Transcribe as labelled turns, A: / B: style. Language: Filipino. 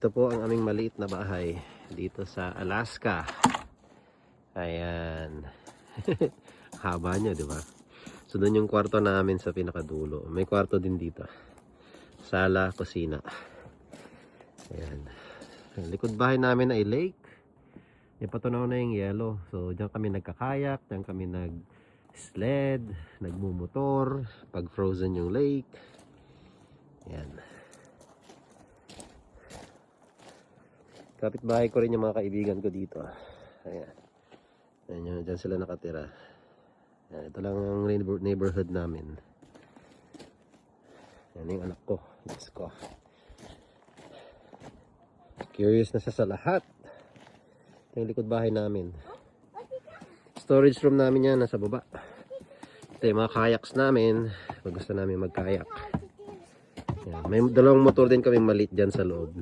A: Ito po ang aming maliit na bahay dito sa Alaska. Ayan. Haba nyo, di ba? So, doon yung kwarto namin sa pinakadulo. May kwarto din dito. Sala, kusina. Ayan. Ang likod bahay namin ay lake. Ipatunaw na yung yellow. So, diyan kami nagkakayak. Diyan kami nag-sled. Nagmumotor. Pag frozen yung lake. Ayan. Kapitbahay ko rin yung mga kaibigan ko dito. Ayan. Ayan yun. Diyan sila nakatira. Ayan. Ito lang ang neighborhood namin. Ayan yung anak ko. Diyos ko. Curious na siya sa lahat. Ito yung likod bahay namin. Storage room namin yan. Nasa baba. Ito yung mga kayaks namin. Pag gusto namin magkayak. Ayan. May dalawang motor din kami maliit dyan sa loob.